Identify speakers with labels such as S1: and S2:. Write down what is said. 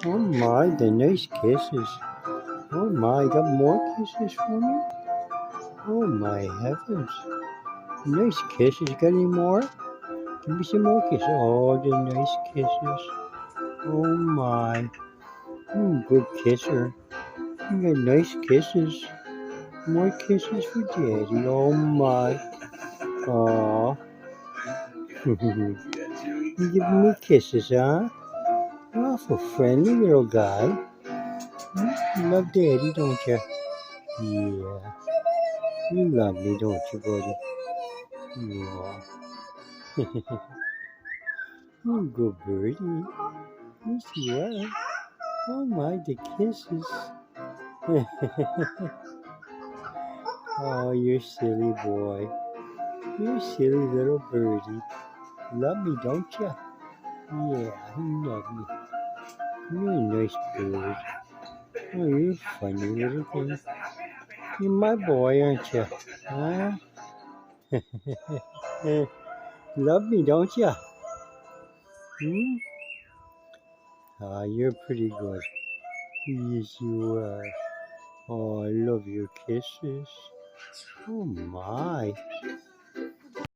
S1: Oh my, the nice kisses. Oh my, got more kisses for me? Oh my heavens. Nice kisses. Got any more? Give me some more kisses. Oh, the nice kisses. Oh my. Good kisser. You got nice kisses. More kisses for Daddy. Oh my. Aw. You giving me kisses, huh? Awful friendly little guy. You love Daddy, don't you? Yeah. You love me, don't you, buddy? Yeah. You good birdie. Yes, you are. Oh my, the kisses. Oh, you're silly boy. You're silly little birdie. Love me, don't you? Yeah, you love me. You're a nice bird. Oh, you're a funny little thing. You're my boy, aren't you? Huh? Love me, don't you? Hmm? Ah, you're pretty good. Yes, you are. Oh, I love your kisses. Oh my.